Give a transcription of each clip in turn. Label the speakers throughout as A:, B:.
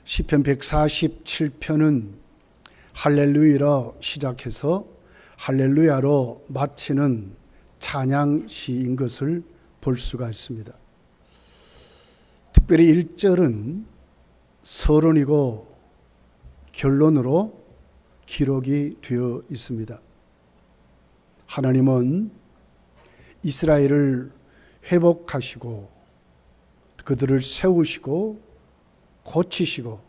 A: 시편 147편은 할렐루야로 시작해서 할렐루야로 마치는 찬양시인 것을 볼 수가 있습니다. 특별히 1절은 서론이고 결론으로 기록이 되어 있습니다. 하나님은 이스라엘을 회복하시고 그들을 세우시고 고치시고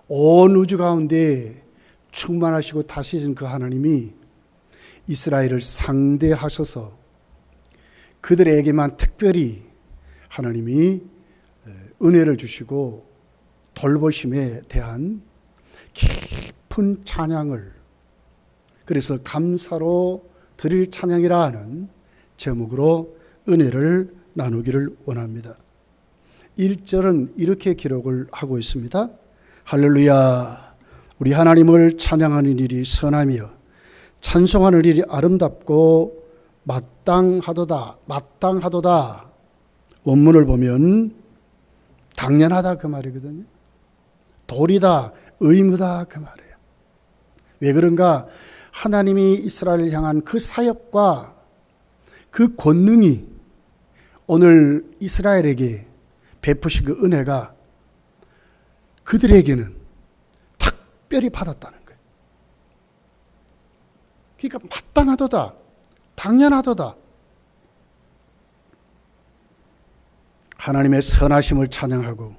A: 온 우주 가운데 충만하시고 다스리신 그 하나님이 이스라엘을 상대하셔서 그들에게만 특별히 하나님이 은혜를 주시고 돌보심에 대한 깊은 찬양을, 그래서 감사로 드릴 찬양이라 하는 제목으로 은혜를 나누기를 원합니다. 1절은 이렇게 기록을 하고 있습니다. 할렐루야, 우리 하나님을 찬양하는 일이 선하며 찬송하는 일이 아름답고 마땅하도다. 마땅하도다. 원문을 보면 당연하다 그 말이거든요. 도리다, 의무다 그 말이에요. 왜 그런가? 하나님이 이스라엘을 향한 그 사역과 그 권능이 오늘 이스라엘에게 베푸신 그 은혜가 그들에게는 특별히 받았다는 거예요. 그러니까 마땅하도다, 당연하도다. 하나님의 선하심을 찬양하고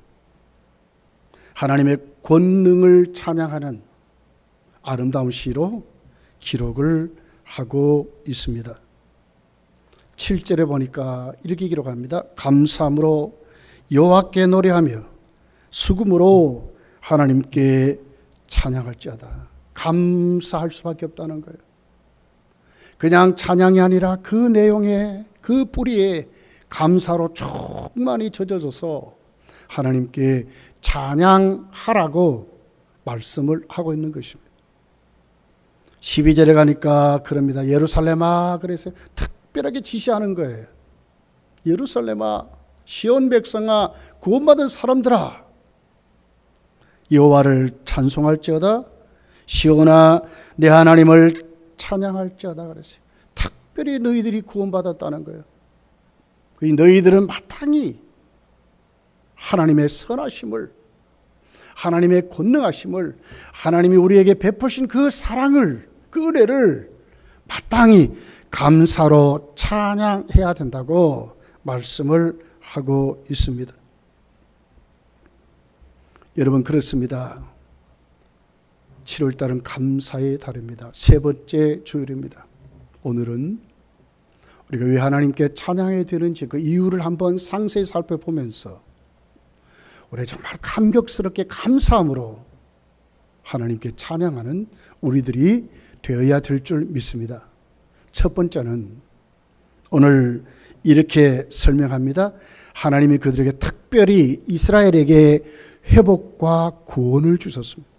A: 하나님의 권능을 찬양하는 아름다운 시로 기록을 하고 있습니다. 7절에 보니까 이렇게 기록합니다. 감사함으로 여호와께 노래하며 수금으로 하나님께 찬양할지어다. 감사할 수밖에 없다는 거예요. 그냥 찬양이 아니라 그 내용에, 그 뿌리에 감사로 충만히 젖어져서 하나님께 찬양하라고 말씀을 하고 있는 것입니다. 12절에 가니까 그럽니다. 예루살렘아, 그래서 특별하게 지시하는 거예요. 예루살렘아, 시온 백성아, 구원받은 사람들아, 여호와를 찬송할지어다. 시온아, 내 하나님을 찬양할지어다 그랬어요. 특별히 너희들이 구원받았다는 거예요. 너희들은 마땅히 하나님의 선하심을, 하나님의 권능하심을, 하나님이 우리에게 베푸신 그 사랑을, 그 은혜를 마땅히 감사로 찬양해야 된다고 말씀을 하고 있습니다. 여러분, 그렇습니다. 7월달은 감사의 달입니다. 세 번째 주일입니다. 오늘은 우리가 왜 하나님께 찬양해야 되는지 그 이유를 한번 상세히 살펴보면서 우리 정말 감격스럽게 감사함으로 하나님께 찬양하는 우리들이 되어야 될 줄 믿습니다. 첫 번째는 오늘 이렇게 설명합니다. 하나님이 그들에게 특별히 이스라엘에게 회복과 구원을 주셨습니다.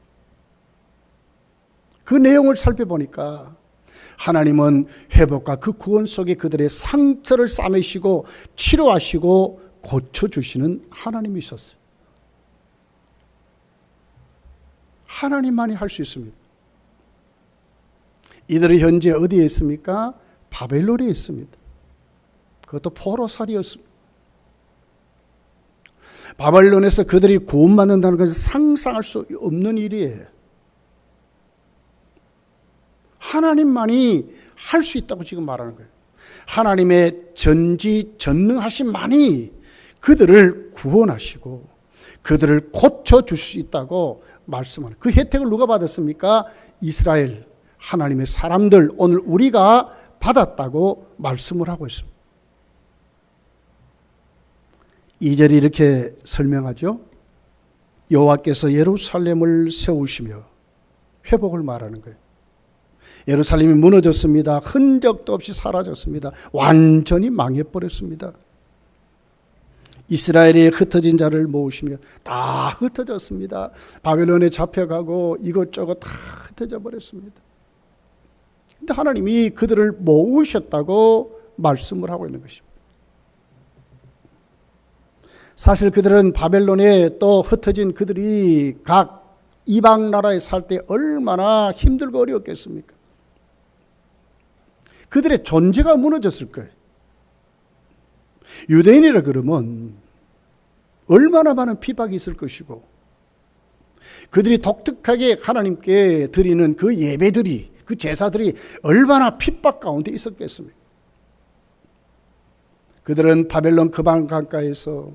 A: 그 내용을 살펴보니까 하나님은 회복과 그 구원 속에 그들의 상처를 싸매시고 치료하시고 고쳐주시는 하나님이셨어요. 하나님만이 할 수 있습니다. 이들은 현재 어디에 있습니까? 바벨론에 있습니다. 그것도 포로살이었습니다. 바벨론에서 그들이 구원받는다는 것은 상상할 수 없는 일이에요. 하나님만이 할 수 있다고 지금 말하는 거예요. 하나님의 전지전능하심만이 그들을 구원하시고 그들을 고쳐줄 수 있다고 말씀하는, 그 혜택을 누가 받았습니까? 이스라엘 하나님의 사람들, 오늘 우리가 받았다고 말씀을 하고 있습니다. 2절이 이렇게 설명하죠. 여호와께서 예루살렘을 세우시며 회복을 말하는 거예요. 예루살렘이 무너졌습니다. 흔적도 없이 사라졌습니다. 완전히 망해버렸습니다. 이스라엘이 흩어진 자를 모으시며 다 흩어졌습니다. 바벨론에 잡혀가고 이것저것 다 흩어져 버렸습니다. 그런데 하나님이 그들을 모으셨다고 말씀을 하고 있는 것입니다. 사실 그들은 바벨론에 또 흩어진 그들이 각 이방 나라에 살 때 얼마나 힘들고 어려웠겠습니까? 그들의 존재가 무너졌을 거예요. 유대인이라 그러면 얼마나 많은 핍박이 있을 것이고, 그들이 독특하게 하나님께 드리는 그 예배들이, 그 제사들이 얼마나 핍박 가운데 있었겠습니까? 그들은 바벨론 그방 강가에서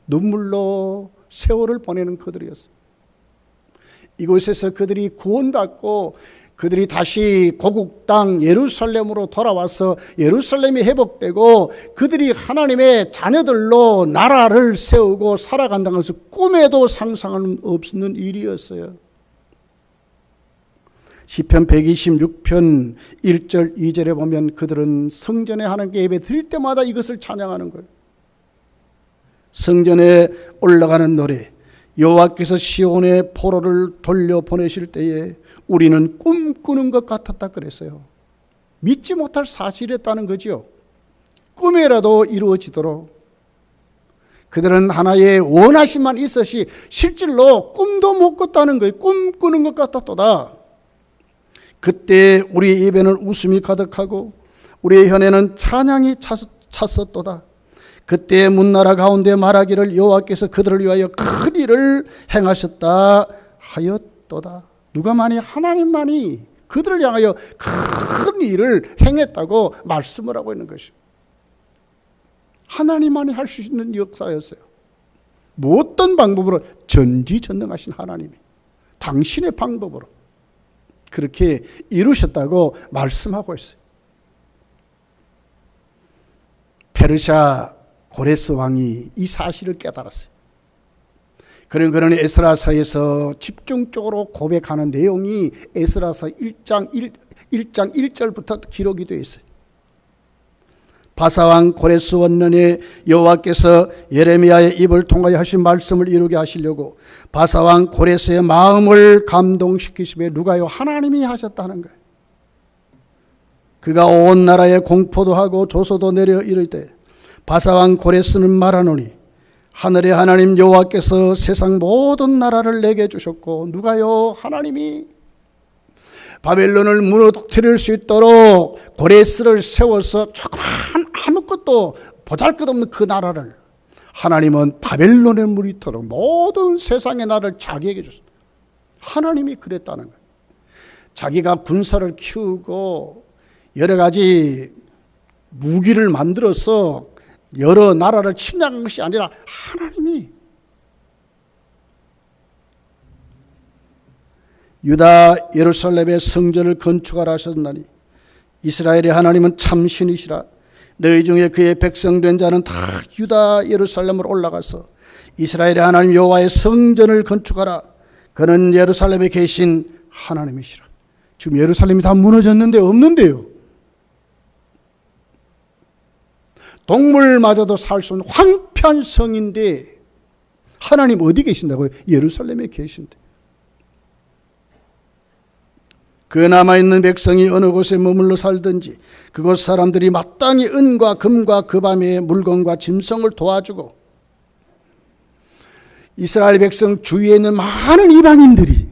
A: 눈물로 세월을 보내는 그들이었어요. 이곳에서 그들이 구원받고 그들이 다시 고국 땅 예루살렘으로 돌아와서 예루살렘이 회복되고 그들이 하나님의 자녀들로 나라를 세우고 살아간다는 것은 꿈에도 상상할 없는 일이었어요. 시편 126편 1절 2절에 보면 그들은 성전에 하나님께 예배 드릴 때마다 이것을 찬양하는 거예요. 성전에 올라가는 노래, 여호와께서 시온의 포로를 돌려보내실 때에 우리는 꿈꾸는 것 같았다 그랬어요. 믿지 못할 사실이었다는 거죠. 꿈이라도 이루어지도록 그들은 하나의 원하심만 있었지 실질로 꿈도 못 꿨다는 거예요. 꿈꾸는 것 같았도다. 그때 우리의 입에는 웃음이 가득하고 우리의 혀에는 찬양이 찼었도다. 그때 문나라 가운데 말하기를 여호와께서 그들을 위하여 큰 일을 행하셨다 하였도다. 누가 만이 하나님만이 그들을 향하여 큰 일을 행했다고 말씀을 하고 있는 것입니다. 하나님만이 할 수 있는 역사였어요. 뭐 어떤 방법으로? 전지전능하신 하나님이 당신의 방법으로 그렇게 이루셨다고 말씀하고 있어요. 페르시아 고레스 왕이 이 사실을 깨달았어요. 그런 에스라서에서 집중적으로 고백하는 내용이 에스라서 1장 1절부터 기록이 되어 있어요. 바사왕 고레스 원년에 여호와께서 예레미야의 입을 통하여 하신 말씀을 이루게 하시려고 바사왕 고레스의 마음을 감동시키시며 누가요? 하나님이 하셨다는 거예요. 그가 온 나라에 공포도 하고 조소도 내려 이를 때 바사왕 고레스는 말하노니 하늘의 하나님 여호와께서 세상 모든 나라를 내게 주셨고 누가요? 하나님이 바벨론을 무너뜨릴 수 있도록 고레스를 세워서 조그만 아무것도 보잘것없는 그 나라를 하나님은 바벨론의 무리토록 모든 세상의 나라를 자기에게 줬습니다. 하나님이 그랬다는 거예요. 자기가 군사를 키우고 여러 가지 무기를 만들어서 여러 나라를 침략한 것이 아니라 하나님이 유다 예루살렘의 성전을 건축하라 하셨나니 이스라엘의 하나님은 참신이시라. 너희 중에 그의 백성된 자는 다 유다 예루살렘으로 올라가서 이스라엘의 하나님 여호와의 성전을 건축하라. 그는 예루살렘에 계신 하나님이시라. 지금 예루살렘이 다 무너졌는데 없는데요. 동물마저도 살 수 없는 황폐한 성인데 하나님 어디 계신다고요? 예루살렘에 계신데. 그 남아있는 백성이 어느 곳에 머물러 살든지 그곳 사람들이 마땅히 은과 금과 그 밤의 물건과 짐승을 도와주고 이스라엘 백성 주위에 있는 많은 이방인들이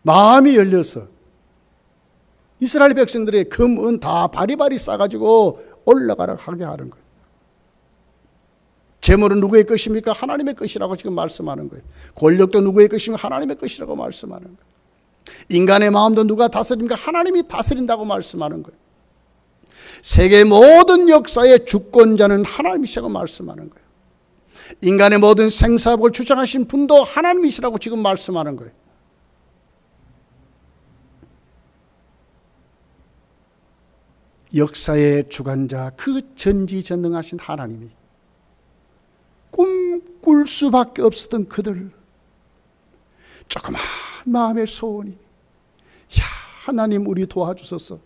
A: 마음이 열려서 이스라엘 백성들의 금, 은 다 바리바리 싸가지고 올라가라 하게 하는 거예요. 재물은 누구의 것입니까? 하나님의 것이라고 지금 말씀하는 거예요. 권력도 누구의 것입니까? 하나님의 것이라고 말씀하는 거예요. 인간의 마음도 누가 다스립니까? 하나님이 다스린다고 말씀하는 거예요. 세계 모든 역사의 주권자는 하나님이시라고 말씀하는 거예요. 인간의 모든 생사복을 주장하신 분도 하나님이시라고 지금 말씀하는 거예요. 역사의 주관자 그 전지전능하신 하나님이 꿈꿀 수밖에 없었던 그들 조그만 마음의 소원이 하나님 우리 도와주소서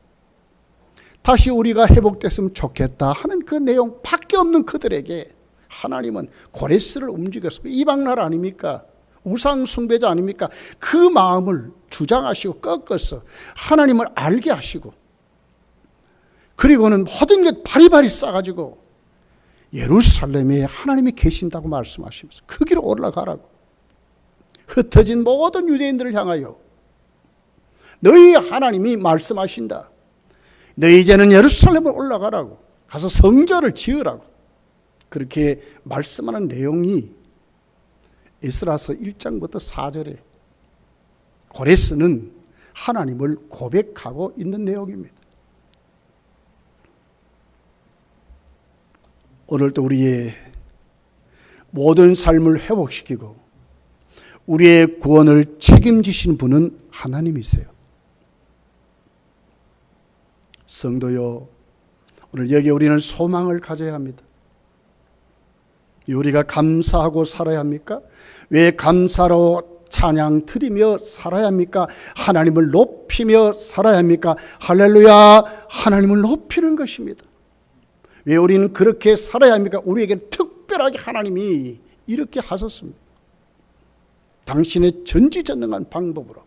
A: 다시 우리가 회복됐으면 좋겠다 하는 그 내용밖에 없는 그들에게 하나님은 고레스를 움직였어요. 이방나라 아닙니까? 우상 숭배자 아닙니까? 그 마음을 주장하시고 꺾어서 하나님을 알게 하시고 그리고는 모든 것 바리바리 싸가지고 예루살렘에 하나님이 계신다고 말씀하시면서 그 길로 올라가라고, 흩어진 모든 유대인들을 향하여 너희 하나님이 말씀하신다. 너희 이제는 예루살렘에 올라가라고, 가서 성전을 지으라고, 그렇게 말씀하는 내용이 에스라서 1장부터 4절에 고레스는 하나님을 고백하고 있는 내용입니다. 오늘도 우리의 모든 삶을 회복시키고 우리의 구원을 책임지신 분은 하나님이세요. 성도요, 오늘 여기 우리는 소망을 가져야 합니다. 우리가 감사하고 살아야 합니까? 왜 감사로 찬양 드리며 살아야 합니까? 하나님을 높이며 살아야 합니까? 할렐루야, 하나님을 높이는 것입니다. 왜 우리는 그렇게 살아야 합니까? 우리에게 특별하게 하나님이 이렇게 하셨습니다. 당신의 전지전능한 방법으로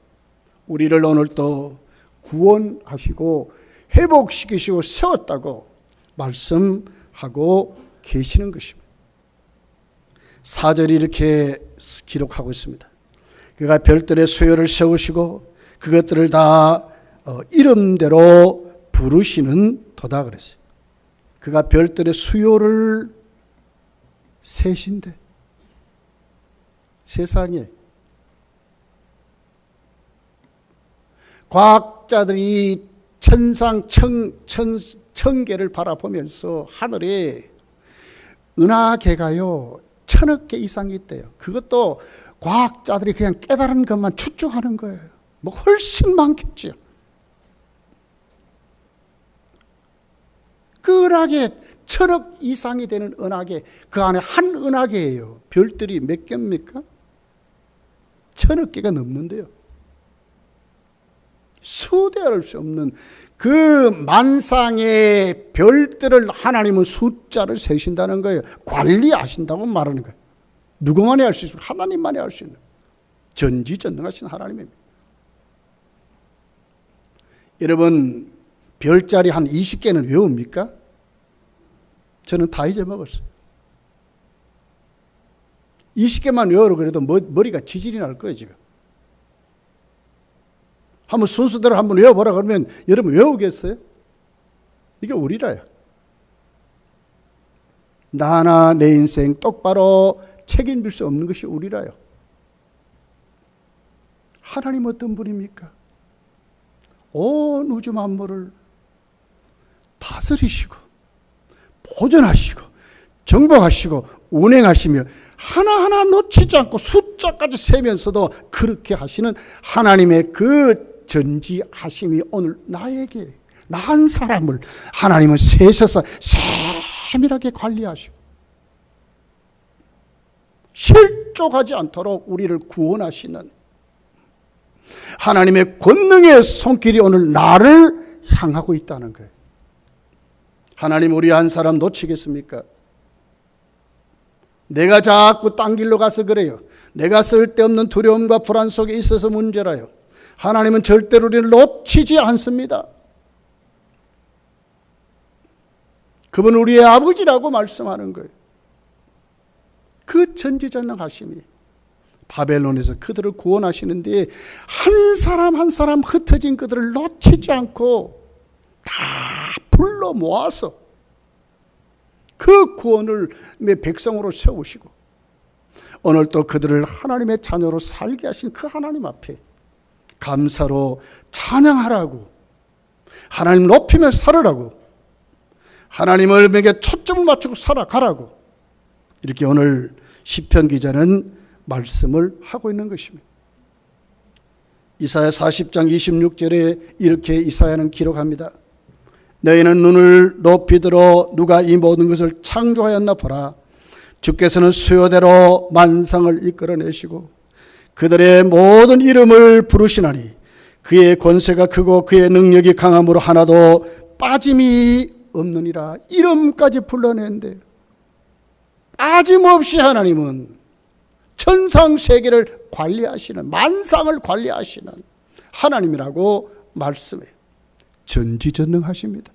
A: 우리를 오늘도 구원하시고 회복시키시고 세웠다고 말씀하고 계시는 것입니다. 4절이 이렇게 기록하고 있습니다. 그가 별들의 수요를 세우시고 그것들을 다 이름대로 부르시는 도다 그랬어요. 그가 별들의 수요를 세신대. 세상에 과학자들이 천상 천계를 바라보면서 하늘에 은하계가요 1000억 개 이상이 있대요. 그것도 과학자들이 그냥 깨달은 것만 추측하는 거예요. 뭐 훨씬 많겠죠. 그 은하계 1000억 이상이 되는 은하계, 그 안에 한 은하계예요. 별들이 몇 개입니까? 1000억 개가 넘는데요. 수대할 수 없는 그 만상의 별들을 하나님은 숫자를 세신다는 거예요. 관리하신다고 말하는 거예요. 누구만이 할 수 있습니까? 하나님만이 할 수 있는 전지전능하신 하나님입니다. 여러분, 별자리 한 20개는 외웁니까? 저는 다 잊어먹었어요. 20개만 외우라 그래도 머리가 지질이 날 거예요, 지금. 한번 순서대로 한번 외워보라 그러면 여러분 외우겠어요? 이게 우리라요. 나나 내 인생 똑바로 책임질 수 없는 것이 우리라요. 하나님 어떤 분입니까? 온 우주 만물을 다스리시고 보존하시고 정복하시고 운행하시며 하나하나 놓치지 않고 숫자까지 세면서도 그렇게 하시는 하나님의 그 전지하심이 오늘 나에게, 나 한 사람을 하나님은 세셔서 세밀하게 관리하시고 실족하지 않도록 우리를 구원하시는 하나님의 권능의 손길이 오늘 나를 향하고 있다는 거예요. 하나님 우리 한 사람 놓치겠습니까? 내가 자꾸 딴 길로 가서 그래요. 내가 쓸데없는 두려움과 불안 속에 있어서 문제라요. 하나님은 절대로 우리를 놓치지 않습니다. 그분은 우리의 아버지라고 말씀하는 거예요. 그 전지전능하심이 바벨론에서 그들을 구원하시는데 한 사람 한 사람 흩어진 그들을 놓치지 않고 다 불러 모아서 그 구원을 내 백성으로 세우시고 오늘 또 그들을 하나님의 자녀로 살게 하신 그 하나님 앞에 감사로 찬양하라고, 하나님 높이며 살으라고, 하나님에게 초점을 맞추고 살아가라고 이렇게 오늘 시편 기자는 말씀을 하고 있는 것입니다. 이사야 40장 26절에 이렇게 이사야는 기록합니다. 너희는 눈을 높이 들어 누가 이 모든 것을 창조하였나 보라. 주께서는 수요대로 만상을 이끌어내시고 그들의 모든 이름을 부르시나니 그의 권세가 크고 그의 능력이 강함으로 하나도 빠짐이 없느니라. 이름까지 불러낸대요. 빠짐없이 하나님은 천상세계를 관리하시는, 만상을 관리하시는 하나님이라고 말씀해요. 전지전능하십니다.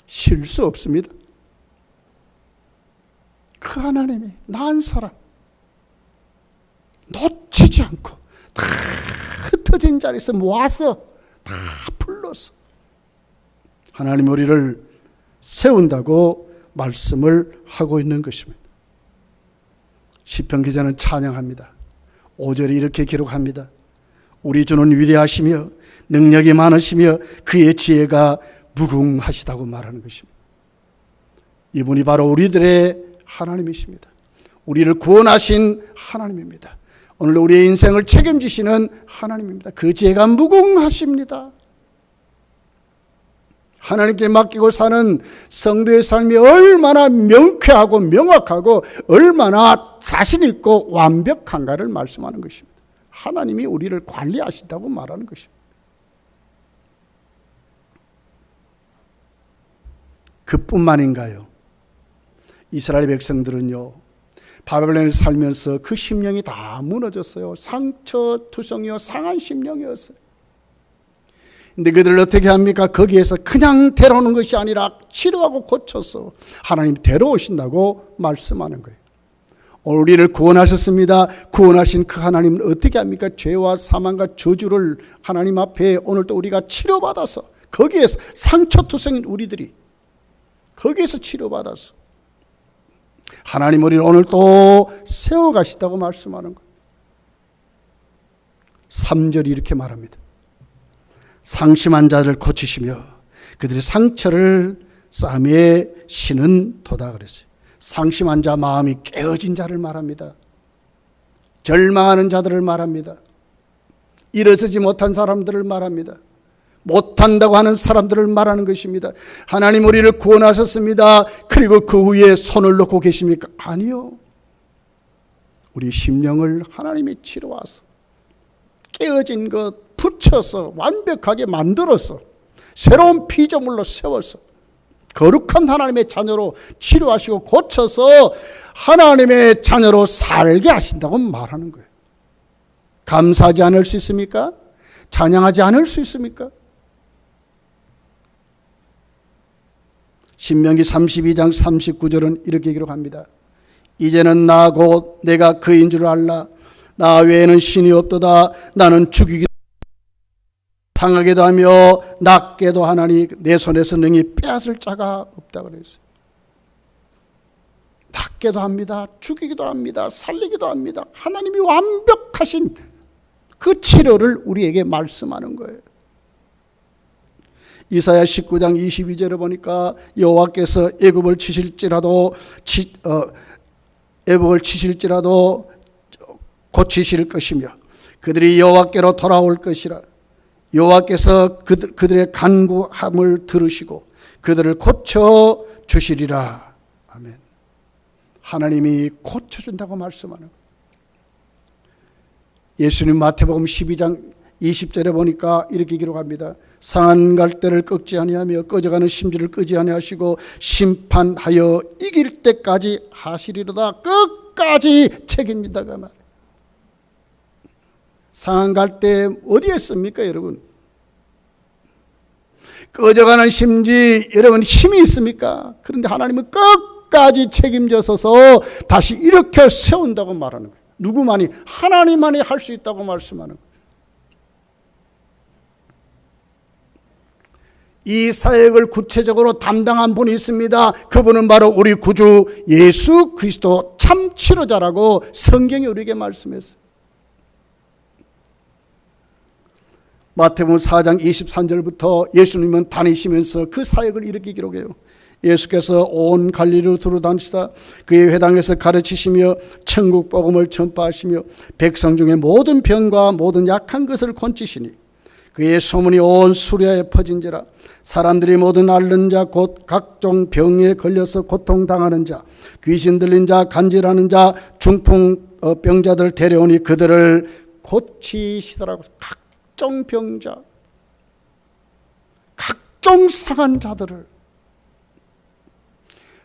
A: 실수 없습니다. 그 하나님이 난 사람 놓치지 않고 다 흩어진 자리에서 모아서 다 불러서 하나님 우리를 세운다고 말씀을 하고 있는 것입니다. 시편 기자는 찬양합니다. 5절에 이렇게 기록합니다. 우리 주는 위대하시며 능력이 많으시며 그의 지혜가 무궁하시다고 말하는 것입니다. 이분이 바로 우리들의 하나님이십니다. 우리를 구원하신 하나님입니다. 오늘 우리의 인생을 책임지시는 하나님입니다. 그 지혜가 무궁하십니다. 하나님께 맡기고 사는 성도의 삶이 얼마나 명쾌하고 명확하고 얼마나 자신 있고 완벽한가를 말씀하는 것입니다. 하나님이 우리를 관리하신다고 말하는 것입니다. 그뿐만인가요? 이스라엘 백성들은요, 바벨론에 살면서 그 심령이 다 무너졌어요. 상처투성이요, 상한 심령이었어요. 근데 그들을 어떻게 합니까? 거기에서 그냥 데려오는 것이 아니라 치료하고 고쳐서 하나님 데려오신다고 말씀하는 거예요. 오늘 우리를 구원하셨습니다. 구원하신 그 하나님은 어떻게 합니까? 죄와 사망과 저주를 하나님 앞에 오늘도 우리가 치료받아서 거기에서 상처투성인 우리들이 거기에서 치료받아서 하나님 우리를 오늘 또 세워가시다고 말씀하는 거예요. 3절이 이렇게 말합니다. 상심한 자를 고치시며 그들의 상처를 쌈에 신은 도다 그랬어요. 상심한 자, 마음이 깨어진 자를 말합니다. 절망하는 자들을 말합니다. 일어서지 못한 사람들을 말합니다. 못한다고 하는 사람들을 말하는 것입니다. 하나님 우리를 구원하셨습니다. 그리고 그 후에 손을 놓고 계십니까? 아니요. 우리 심령을 하나님이 치러와서 깨어진 것 붙여서 완벽하게 만들어서 새로운 피조물로 세워서 거룩한 하나님의 자녀로 치료하시고 고쳐서 하나님의 자녀로 살게 하신다고 말하는 거예요. 감사하지 않을 수 있습니까? 찬양하지 않을 수 있습니까? 신명기 32장 39절은 이렇게 기록합니다. 이제는 나 곧 내가 그인 줄 알라. 나 외에는 신이 없도다. 나는 죽이기도 상하게도 하며 낫게도 하나니 내 손에서 능히 빼앗을 자가 없다 그랬어요. 낫게도 합니다. 죽이기도 합니다. 살리기도 합니다. 하나님이 완벽하신 그 치료를 우리에게 말씀하는 거예요. 이사야 19장 22절에 보니까 여호와께서 애굽을 치실지라도 고치실 것이며 그들이 여호와께로 돌아올 것이라. 여호와께서 그들의 간구함을 들으시고 그들을 고쳐 주시리라. 아멘. 하나님이 고쳐준다고 말씀하는 거예요. 예수님 마태복음 12장 20절에 보니까 이렇게 기록합니다. 상한 갈대를 꺾지 아니하며 꺼져가는 심지를 끄지 아니하시고 심판하여 이길 때까지 하시리로다. 끝까지 책임진다가 말이에요. 상한 갈대 어디에 있습니까, 여러분? 꺼져가는 심지 여러분 힘이 있습니까? 그런데 하나님은 끝까지 책임져서서 다시 일으켜 세운다고 말하는 거예요. 누구만이? 하나님만이 할 수 있다고 말씀하는 거예요. 이 사역을 구체적으로 담당한 분이 있습니다. 그분은 바로 우리 구주 예수 그리스도 참 치료자라고 성경이 우리에게 말씀했어요. 마태복음 4장 23절부터 예수님은 다니시면서 그 사역을 이렇게 기록해요. 예수께서 온 갈릴리로 두루다니시다 그의 회당에서 가르치시며 천국 복음을 전파하시며 백성 중에 모든 병과 모든 약한 것을 고치시니 그의 소문이 온 수리아에 퍼진지라. 사람들이 모든 앓는 자 곧 각종 병에 걸려서 고통당하는 자 귀신 들린 자 간질하는 자 중풍병자들 데려오니 그들을 고치시더라고. 각종 병자 각종 상한 자들을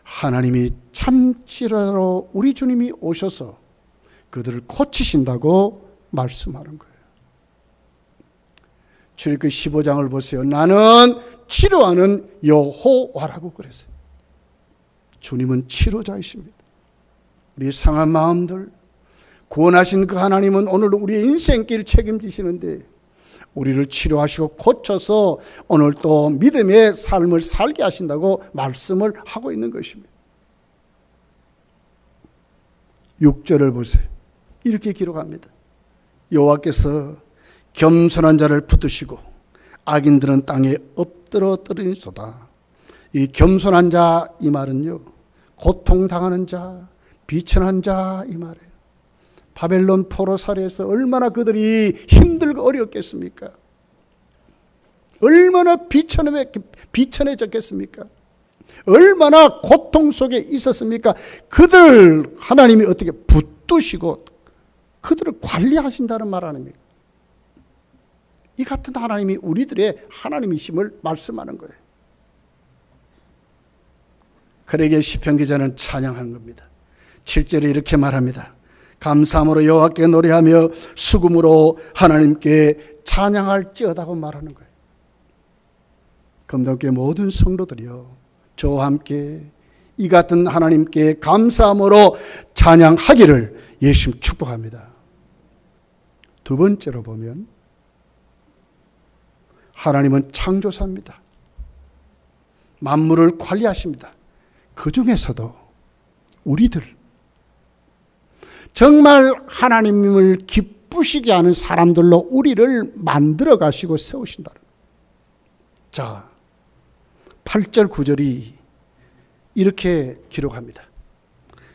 A: 하나님이 참치라로 우리 주님이 오셔서 그들을 고치신다고 말씀하는 거예요. 출애굽기 15장을 보세요. 나는 치료하는 여호와라고 그랬어요. 주님은 치료자이십니다. 우리 상한 마음들, 구원하신 그 하나님은 오늘 우리의 인생길 책임지시는데 우리를 치료하시고 고쳐서 오늘 또 믿음의 삶을 살게 하신다고 말씀을 하고 있는 것입니다. 6절을 보세요. 이렇게 기록합니다. 여호와께서 겸손한 자를 붙드시고 악인들은 땅에 엎드러 떨어지소다. 이 겸손한 자 이 말은요, 고통당하는 자, 비천한 자 이 말이에요. 바벨론 포로살이에서 얼마나 그들이 힘들고 어려웠겠습니까? 얼마나 비천해졌겠습니까? 얼마나 고통 속에 있었습니까? 그들 하나님이 어떻게 붙드시고 그들을 관리하신다는 말 아닙니까? 이 같은 하나님이 우리들의 하나님이심을 말씀하는 거예요. 그러기에 시편 기자는 찬양한 겁니다. 7절에 이렇게 말합니다. 감사함으로 여호와께 노래하며 수금으로 하나님께 찬양할지어다고 말하는 거예요. 검도교회 모든 성도들이요, 저와 함께 이 같은 하나님께 감사함으로 찬양하기를 예수님 축복합니다. 두 번째로 보면 하나님은 창조사입니다. 만물을 관리하십니다. 그 중에서도 우리들, 정말 하나님을 기쁘시게 하는 사람들로 우리를 만들어 가시고 세우신다. 자, 8절 9절이 이렇게 기록합니다.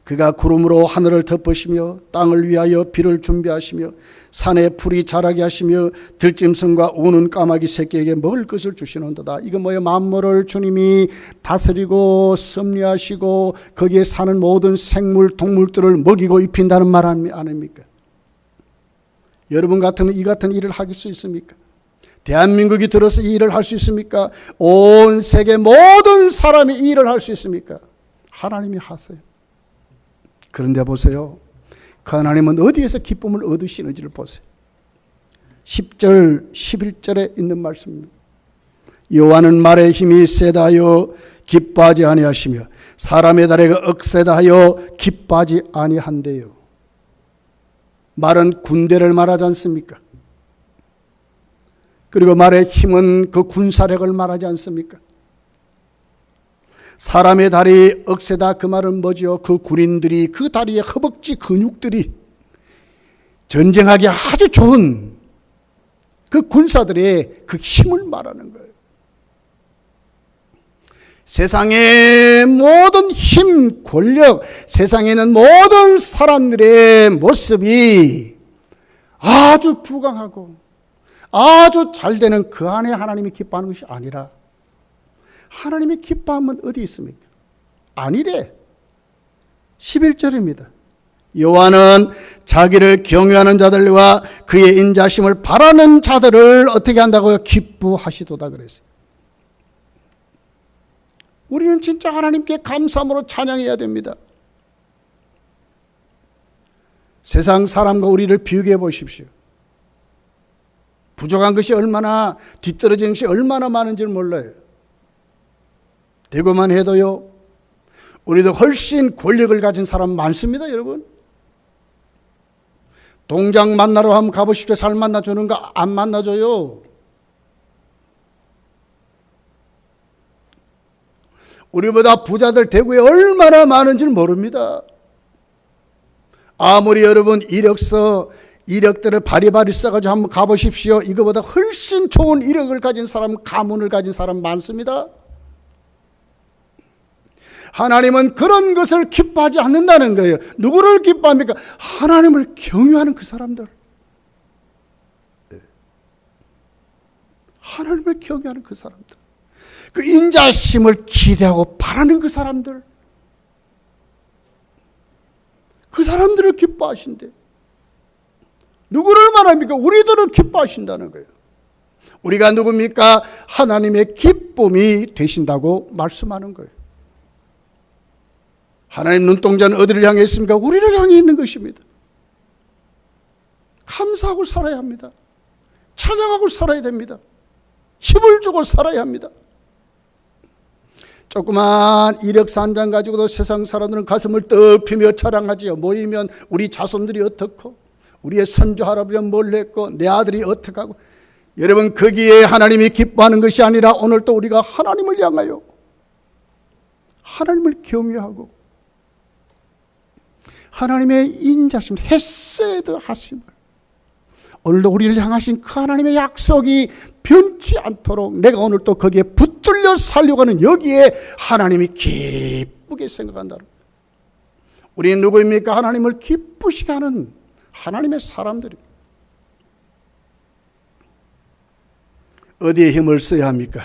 A: 그가 구름으로 하늘을 덮으시며 땅을 위하여 비를 준비하시며 산에 풀이 자라게 하시며 들짐승과 우는 까마귀 새끼에게 먹을 것을 주시는도다. 이거 뭐예요? 만물을 주님이 다스리고 섭리하시고 거기에 사는 모든 생물 동물들을 먹이고 입힌다는 말 아닙니까? 여러분 같으면 이 같은 일을 할 수 있습니까? 대한민국이 들어서 이 일을 할 수 있습니까? 온 세계 모든 사람이 이 일을 할 수 있습니까? 하나님이 하세요. 그런데 보세요. 그 하나님은 어디에서 기쁨을 얻으시는지를 보세요. 10절 11절에 있는 말씀입니다. 여호와는 말의 힘이 세다 하여 기뻐하지 아니하시며 사람의 다리가 억세다 하여 기뻐하지 아니한대요. 말은 군대를 말하지 않습니까? 그리고 말의 힘은 그 군사력을 말하지 않습니까? 사람의 다리 억세다, 그 말은 뭐죠? 그 군인들이 그 다리의 허벅지 근육들이 전쟁하기 아주 좋은 그 군사들의 그 힘을 말하는 거예요. 세상의 모든 힘, 권력, 세상에 있는 모든 사람들의 모습이 아주 부강하고 아주 잘 되는 그 안에 하나님이 기뻐하는 것이 아니라 하나님이 기뻐하면 어디 있습니까? 아니래. 11절입니다. 여호와는 자기를 경외하는 자들과 그의 인자심을 바라는 자들을 어떻게 한다고요? 기뻐하시도다 그랬어요. 우리는 진짜 하나님께 감사함으로 찬양해야 됩니다. 세상 사람과 우리를 비교해 보십시오. 부족한 것이 얼마나, 뒤떨어진 것이 얼마나 많은지를 몰라요. 대고만 해도요, 우리도 훨씬 권력을 가진 사람 많습니다, 여러분. 동장 만나러 한번 가보십시오. 잘 만나주는가? 안 만나줘요. 우리보다 부자들 대구에 얼마나 많은지를 모릅니다. 아무리 여러분 이력들을 바리바리 써가지고 한번 가보십시오. 이거보다 훨씬 좋은 이력을 가진 사람, 가문을 가진 사람 많습니다. 하나님은 그런 것을 기뻐하지 않는다는 거예요. 누구를 기뻐합니까? 하나님을 경외하는 그 사람들. 하나님을 경외하는 그 사람들. 그 인자심을 기대하고 바라는 그 사람들. 그 사람들을 기뻐하신대. 누구를 말합니까? 우리들을 기뻐하신다는 거예요. 우리가 누굽니까? 하나님의 기쁨이 되신다고 말씀하는 거예요. 하나님 눈동자는 어디를 향해 있습니까? 우리를 향해 있는 것입니다. 감사하고 살아야 합니다. 찬양하고 살아야 됩니다. 힘을 주고 살아야 합니다. 조그만 이력서 한 장 가지고도 세상 사람들은 가슴을 떡피며 자랑하지요. 모이면 우리 자손들이 어떻고 우리의 선조 할아버지는 뭘 했고 내 아들이 어떻게 하고. 여러분, 거기에 하나님이 기뻐하는 것이 아니라 오늘 또 우리가 하나님을 향하여 하나님을 경외하고 하나님의 인자심, 헤세드 하심을, 오늘도 우리를 향하신 그 하나님의 약속이 변치 않도록 내가 오늘 또 거기에 붙들려 살려고 하는 여기에 하나님이 기쁘게 생각한다는 거예요. 우리는 누구입니까? 하나님을 기쁘시게 하는 하나님의 사람들입니다. 어디에 힘을 써야 합니까?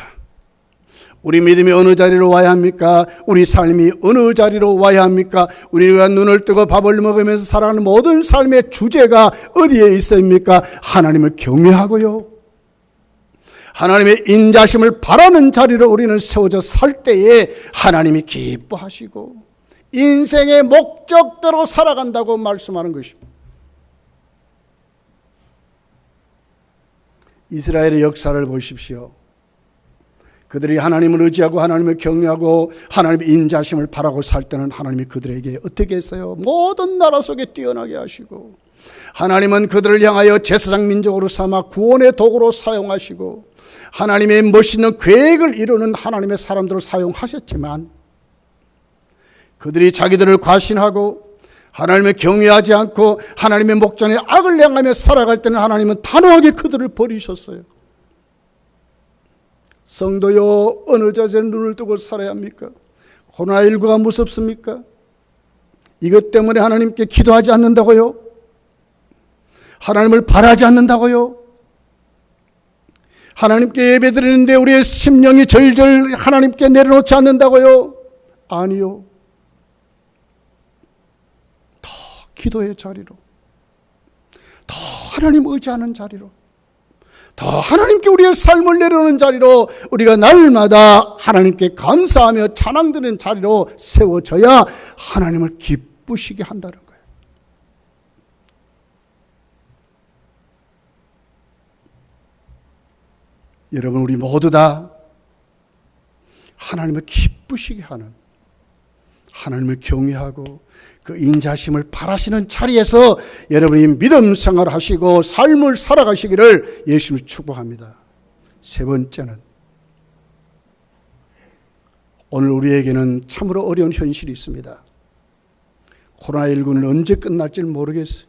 A: 우리 믿음이 어느 자리로 와야 합니까? 우리 삶이 어느 자리로 와야 합니까? 우리가 눈을 뜨고 밥을 먹으면서 살아가는 모든 삶의 주제가 어디에 있습니까? 하나님을 경외하고요, 하나님의 인자심을 바라는 자리로 우리는 세워져 살 때에 하나님이 기뻐하시고 인생의 목적대로 살아간다고 말씀하는 것입니다. 이스라엘의 역사를 보십시오. 그들이 하나님을 의지하고 하나님을 경외하고 하나님의 인자심을 바라고 살 때는 하나님이 그들에게 어떻게 했어요? 모든 나라 속에 뛰어나게 하시고 하나님은 그들을 향하여 제사장 민족으로 삼아 구원의 도구로 사용하시고 하나님의 멋있는 계획을 이루는 하나님의 사람들을 사용하셨지만 그들이 자기들을 과신하고 하나님을 경외하지 않고 하나님의 목전에 악을 행하며 살아갈 때는 하나님은 단호하게 그들을 버리셨어요. 성도요, 어느 자세에 눈을 뜨고 살아야 합니까? 코로나19가 무섭습니까? 이것 때문에 하나님께 기도하지 않는다고요? 하나님을 바라지 않는다고요? 하나님께 예배드리는데 우리의 심령이 절절 하나님께 내려놓지 않는다고요? 아니요. 더 기도의 자리로, 더 하나님 의지하는 자리로, 더 하나님께 우리의 삶을 내려놓는 자리로 우리가 날마다 하나님께 감사하며 찬양드리는 자리로 세워져야 하나님을 기쁘시게 한다는 거예요. 여러분, 우리 모두 다 하나님을 기쁘시게 하는, 하나님을 경외하고 그 인자심을 바라시는 자리에서 여러분이 믿음 생활하시고 삶을 살아가시기를 예수님을 축복합니다. 세 번째는, 오늘 우리에게는 참으로 어려운 현실이 있습니다. 코로나19는 언제 끝날지는 모르겠어요.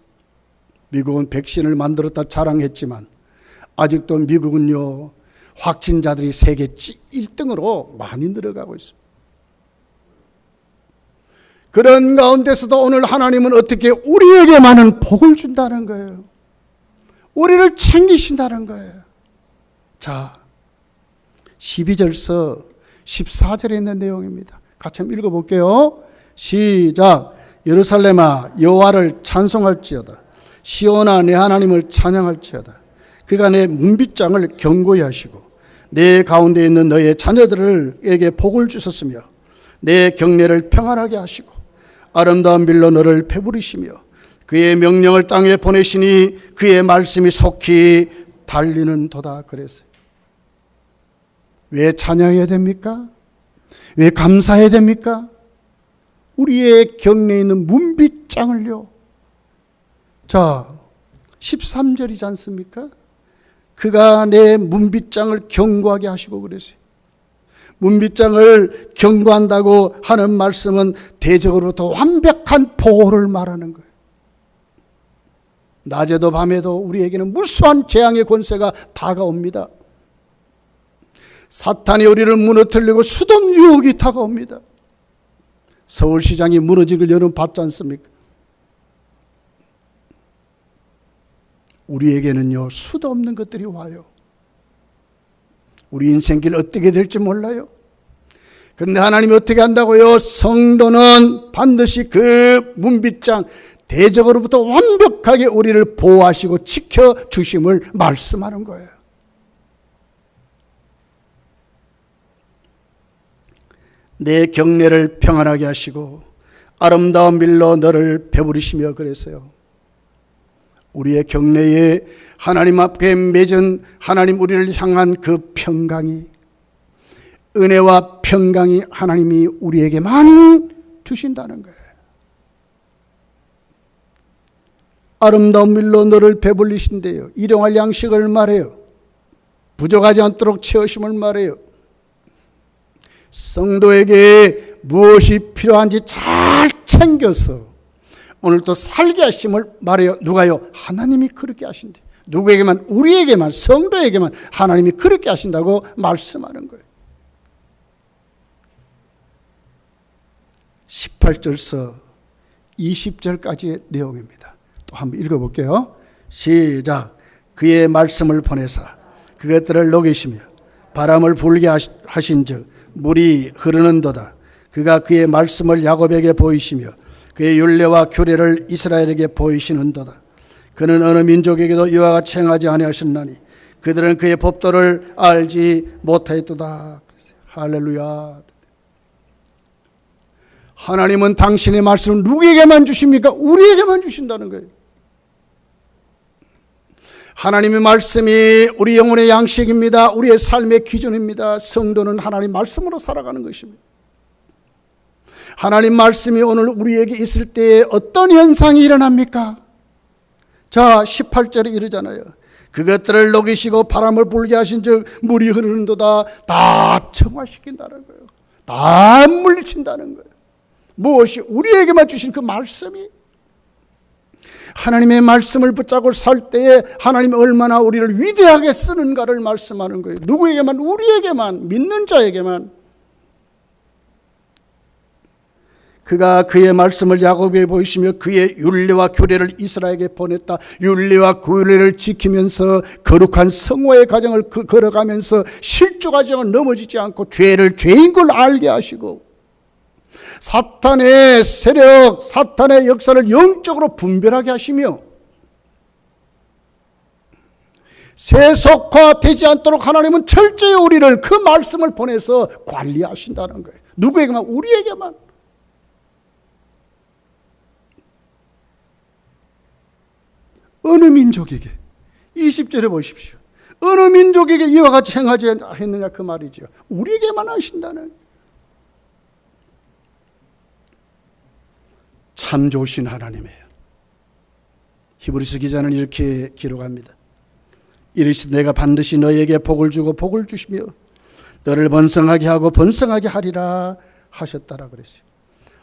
A: 미국은 백신을 만들었다 자랑했지만 아직도 미국은요, 확진자들이 세계 1등으로 많이 늘어가고 있습니다. 그런 가운데서도 오늘 하나님은 어떻게 우리에게 많은 복을 준다는 거예요. 우리를 챙기신다는 거예요. 자, 12절서 14절에 있는 내용입니다. 같이 한번 읽어볼게요. 시작. 예루살렘아, 여호와를 찬송할지어다. 시온아, 내 하나님을 찬양할지어다. 그가 내 문빗장을 견고히 하시고 내 가운데 있는 너의 자녀들에게 복을 주셨으며 내 경내를 평안하게 하시고 아름다운 빌로 너를 배부르시며 그의 명령을 땅에 보내시니 그의 말씀이 속히 달리는 도다. 그랬어요. 왜 찬양해야 됩니까? 왜 감사해야 됩니까? 우리의 경내에 있는 문빗장을요. 자, 13절이지 않습니까? 그가 내 문빗장을 견고하게 하시고 그랬어요. 문빗장을 견고한다고 하는 말씀은 대적으로부터 완벽한 보호를 말하는 거예요. 낮에도 밤에도 우리에게는 무수한 재앙의 권세가 다가옵니다. 사탄이 우리를 무너뜨리고 수동 유혹이 다가옵니다. 서울시장이 무너지길 여러분 봤지 않습니까? 우리에게는요, 수도 없는 것들이 와요. 우리 인생길 어떻게 될지 몰라요. 그런데 하나님이 어떻게 한다고요? 성도는 반드시 그 문빗장, 대적으로부터 완벽하게 우리를 보호하시고 지켜주심을 말씀하는 거예요. 내 경내를 평안하게 하시고 아름다운 밀로 너를 배부르시며 그랬어요. 우리의 경내에 하나님 앞에 맺은 하나님 우리를 향한 그 평강이 은혜와 평강이 하나님이 우리에게만 주신다는 거예요. 아름다운 밀로 너를 배불리신대요. 일용할 양식을 말해요. 부족하지 않도록 채우심을 말해요. 성도에게 무엇이 필요한지 잘 챙겨서 오늘 또 살게 하심을 말해요. 누가요? 하나님이 그렇게 하신대. 누구에게만? 우리에게만, 성도에게만 하나님이 그렇게 하신다고 말씀하는 거예요. 18절서 20절까지의 내용입니다. 또 한번 읽어볼게요. 시작. 그의 말씀을 보내사 그것들을 녹이시며 바람을 불게 하신즉 물이 흐르는도다. 그가 그의 말씀을 야곱에게 보이시며 그의 율례와 규례를 이스라엘에게 보이시는도다. 그는 어느 민족에게도 이와 같이 행하지 아니하셨나니 그들은 그의 법도를 알지 못하였도다. 할렐루야. 하나님은 당신의 말씀을 누구에게만 주십니까? 우리에게만 주신다는 거예요. 하나님의 말씀이 우리 영혼의 양식입니다. 우리의 삶의 기준입니다. 성도는 하나님 말씀으로 살아가는 것입니다. 하나님 말씀이 오늘 우리에게 있을 때 어떤 현상이 일어납니까? 자, 18절에 이르잖아요. 그것들을 녹이시고 바람을 불게 하신 즉 물이 흐르는도다. 다 정화시킨다는 거예요. 다 물리친다는 거예요. 무엇이? 우리에게만 주신 그 말씀이. 하나님의 말씀을 붙잡고 살 때에 하나님이 얼마나 우리를 위대하게 쓰는가를 말씀하는 거예요. 누구에게만? 우리에게만, 믿는 자에게만. 그가 그의 말씀을 야곱에게 보이시며 그의 율례와 규례를 이스라엘에게 보냈다. 율례와 규례를 지키면서 거룩한 성화의 과정을 걸어가면서 실조 과정을 넘어지지 않고 죄를 죄인 걸 알게 하시고 사탄의 세력, 사탄의 역사를 영적으로 분별하게 하시며 세속화되지 않도록 하나님은 철저히 우리를 그 말씀을 보내서 관리하신다는 거예요. 누구에게만? 우리에게만. 어느 민족에게? 20절에 보십시오. 어느 민족에게 이와 같이 행하지 했느냐 그 말이죠. 우리에게만 하신다는. 참 좋으신 하나님이에요. 히브리서 기자는 이렇게 기록합니다. 이르시되 내가 반드시 너에게 복을 주고 복을 주시며 너를 번성하게 하고 번성하게 하리라 하셨다라 그랬어요.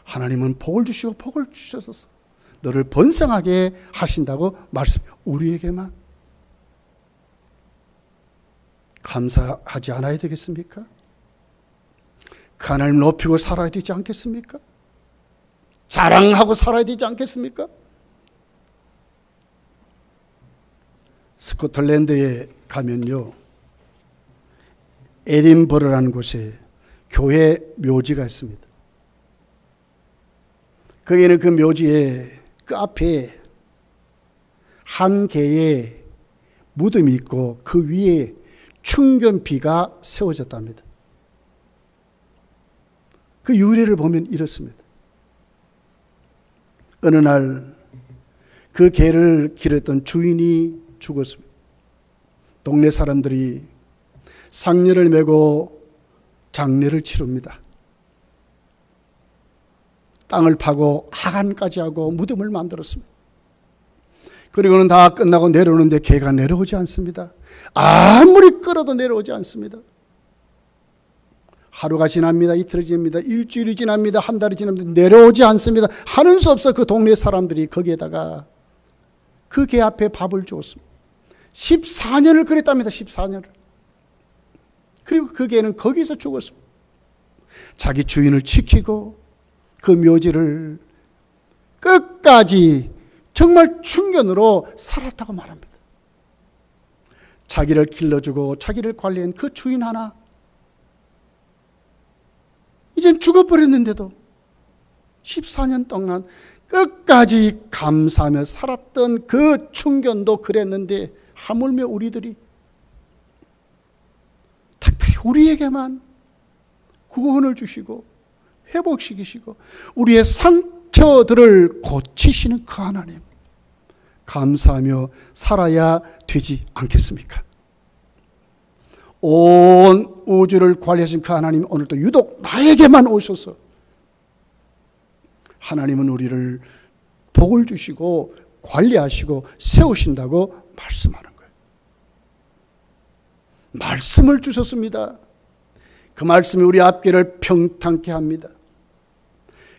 A: 하나님은 복을 주시고 복을 주셔서 너를 번성하게 하신다고 말씀해요. 우리에게만. 감사하지 않아야 되겠습니까? 그 하나님 높이고 살아야 되지 않겠습니까? 자랑하고 살아야 되지 않겠습니까? 스코틀랜드에 가면요, 에딘버러라는 곳에 교회 묘지가 있습니다. 거기는 그 묘지에 그 앞에 한 개의 무덤이 있고 그 위에 충견비가 세워졌답니다. 그 유래를 보면 이렇습니다. 어느 날 그 개를 기르던 주인이 죽었습니다. 동네 사람들이 상녀를 메고 장례를 치릅니다. 땅을 파고 하간까지 하고 무덤을 만들었습니다. 그리고는 다 끝나고 내려오는데 개가 내려오지 않습니다. 아무리 끌어도 내려오지 않습니다. 하루가 지납니다. 이틀이 지납니다. 일주일이 지납니다. 한 달이 지납니다. 내려오지 않습니다. 하는 수 없어 그 동네 사람들이 거기에다가 그 개 앞에 밥을 주었습니다. 14년을 그랬답니다. 14년을. 그리고 그 개는 거기서 죽었습니다. 자기 주인을 지키고 그 묘지를 끝까지 정말 충견으로 살았다고 말합니다. 자기를 길러주고 자기를 관리한 그 주인 하나, 이젠 죽어버렸는데도 14년 동안 끝까지 감사하며 살았던 그 충견도 그랬는데 하물며 우리들이 특별히 우리에게만 구원을 주시고 회복시키시고 우리의 상처들을 고치시는 그 하나님, 감사하며 살아야 되지 않겠습니까? 온 우주를 관리하신 그 하나님 오늘도 유독 나에게만 오셔서 하나님은 우리를 복을 주시고 관리하시고 세우신다고 말씀하는 거예요. 말씀을 주셨습니다. 그 말씀이 우리 앞길을 평탄케 합니다.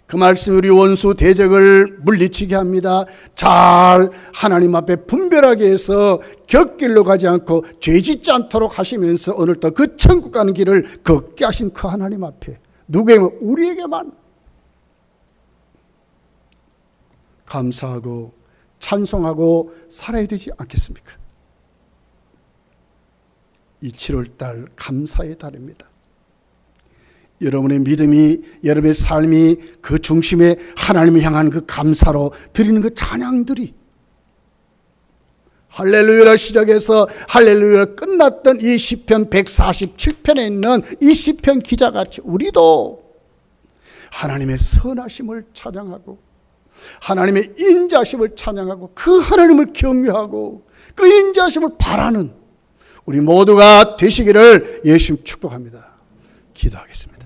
A: 그 말씀이 우리 원수 대적을 물리치게 합니다. 잘 하나님 앞에 분별하게 해서 곁길로 가지 않고 죄 짓지 않도록 하시면서 오늘도 그 천국 가는 길을 걷게 하신 그 하나님 앞에 누구에게? 우리에게만 감사하고 찬송하고 살아야 되지 않겠습니까? 이 7월달 감사의 달입니다. 여러분의 믿음이, 여러분의 삶이 그 중심에 하나님을 향한 그 감사로 드리는 그 찬양들이 할렐루야를 시작해서 할렐루야가 끝났던 이 시편 147편에 있는 이 시편 기자같이 우리도 하나님의 선하심을 찬양하고 하나님의 인자심을 찬양하고 그 하나님을 경외하고 그 인자심을 바라는 우리 모두가 되시기를 예수님 축복합니다. 기도하겠습니다.